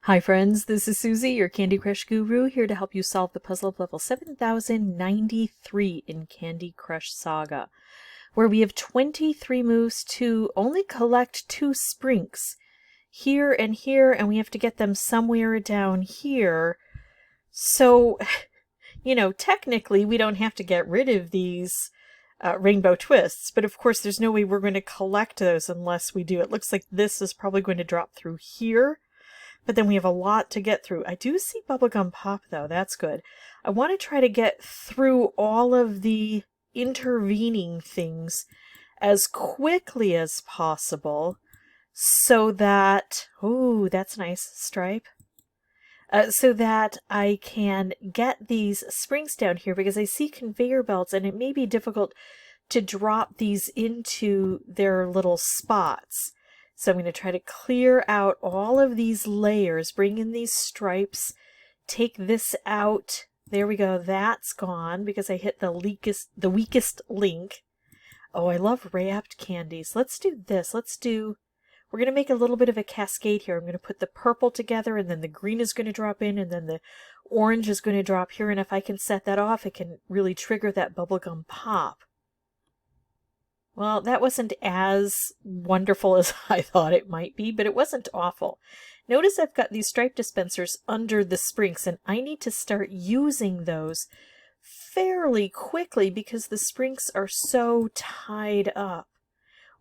Hi friends, this is Suzy, your Candy Crush guru, here to help you solve the puzzle of level 7093 in Candy Crush Saga, where we have 23 moves to only collect 2 sprinks, here, and we have to get them somewhere down here. So, technically we don't have to get rid of these rainbow twists, but of course there's no way we're going to collect those unless we do. It looks like this is probably going to drop through here. But then we have a lot to get through. I do see Bubblegum Pop, though. That's good. I want to try to get through all of the intervening things as quickly as possible so that... Oh, that's nice. Stripe. So that I can get these springs down here, because I see conveyor belts, and it may be difficult to drop these into their little spots. So I'm going to try to clear out all of these layers, bring in these stripes, take this out. There we go. That's gone because I hit the weakest link. Oh, I love wrapped candies. Let's do this. We're going to make a little bit of a cascade here. I'm going to put the purple together, and then the green is going to drop in, and then the orange is going to drop here. And if I can set that off, it can really trigger that bubblegum pop. Well, that wasn't as wonderful as I thought it might be, but it wasn't awful. Notice I've got these stripe dispensers under the springs, and I need to start using those fairly quickly because the springs are so tied up.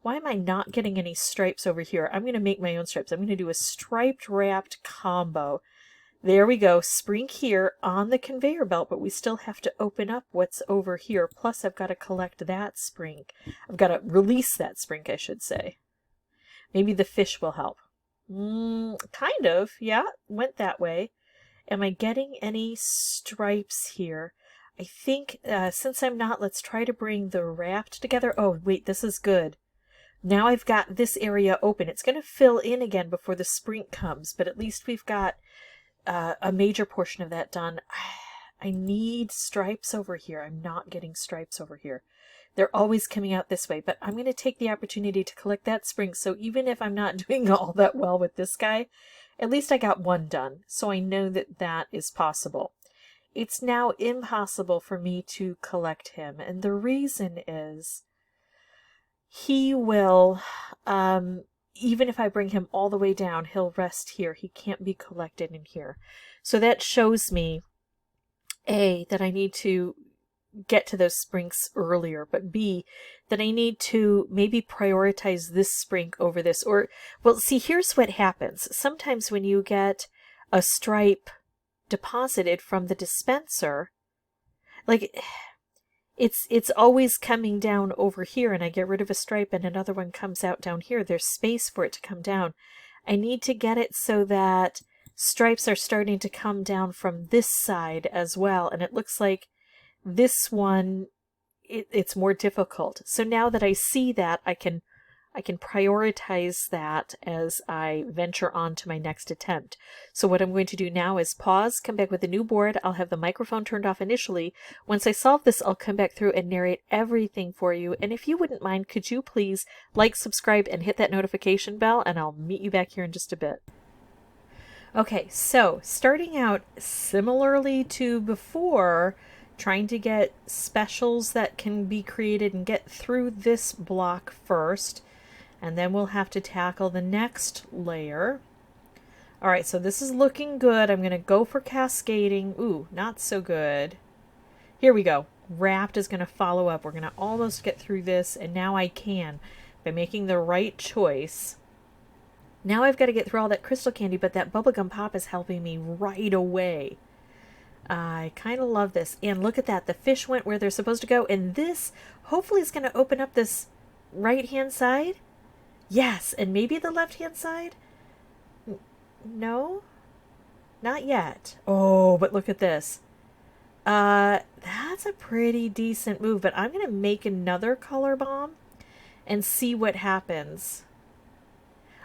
Why am I not getting any stripes over here? I'm going to make my own stripes. I'm going to do a striped wrapped combo. There we go, spring here on the conveyor belt, but we still have to open up what's over here. Plus, I've got to collect that spring. I've got to release that spring, I should say. Maybe the fish will help. Kind of, yeah, went that way. Am I getting any stripes here? I think, since I'm not, let's try to bring the wrapped together. Oh, wait, this is good. Now I've got this area open. It's going to fill in again before the spring comes, but at least we've got a major portion of that done. I need stripes over here. I'm not getting stripes over here. They're always coming out this way, but I'm going to take the opportunity to collect that spring. So even if I'm not doing all that well with this guy, at least I got one done. So I know that that is possible. It's now impossible for me to collect him. And the reason is he will, even if I bring him all the way down, he'll rest here. He can't be collected in here. So that shows me, A, that I need to get to those springs earlier, but B, that I need to maybe prioritize this spring over this. Or, well, see, here's what happens. Sometimes when you get a stripe deposited from the dispenser, like... It's always coming down over here, and I get rid of a stripe and another one comes out down here. There's space for it to come down. I need to get it so that stripes are starting to come down from this side as well, and it looks like this one, it's more difficult. So now that I see that, I can prioritize that as I venture on to my next attempt. So what I'm going to do now is pause, come back with a new board. I'll have the microphone turned off initially. Once I solve this, I'll come back through and narrate everything for you. And if you wouldn't mind, could you please like, subscribe, and hit that notification bell, and I'll meet you back here in just a bit. Okay, so starting out similarly to before, trying to get specials that can be created and get through this block first. And then we'll have to tackle the next layer. All right, so this is looking good. I'm going to go for cascading. Ooh, not so good. Here we go. Wrapped is going to follow up. We're going to almost get through this, and now I can by making the right choice. Now I've got to get through all that crystal candy, but that bubblegum pop is helping me right away. I kind of love this. And look at that. The fish went where they're supposed to go, and this hopefully is going to open up this right-hand side. Yes, and maybe the left-hand side? No? Not yet. Oh, but look at this. That's a pretty decent move, but I'm going to make another color bomb and see what happens.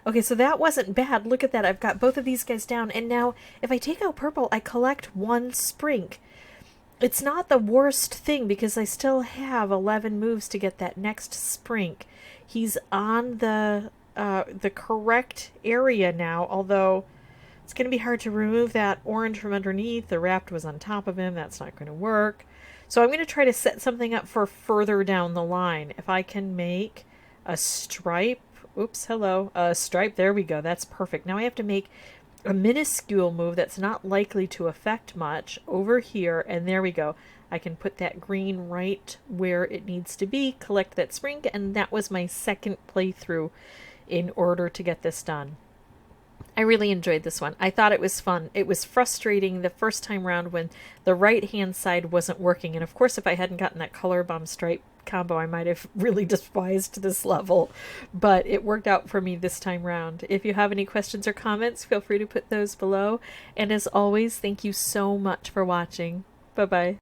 Okay, so that wasn't bad. Look at that. I've got both of these guys down, and now if I take out purple, I collect one spring. It's not the worst thing because I still have 11 moves to get that next spring. He's on the correct area now, although It's going to be hard to remove that orange from underneath. The wrapped was on top of him. That's not going to work. So I'm going to try to set something up for further down the line. If I can make a stripe. Oops, hello. A stripe. There we go. That's perfect. Now I have to make a minuscule move that's not likely to affect much over here. And there we go. I can put that green right where it needs to be, collect that spring, and that was my second playthrough in order to get this done. I really enjoyed this one. I thought it was fun. It was frustrating the first time round when the right-hand side wasn't working. And of course, if I hadn't gotten that color bomb stripe combo, I might have really despised this level. But it worked out for me this time round. If you have any questions or comments, feel free to put those below. And as always, thank you so much for watching. Bye-bye.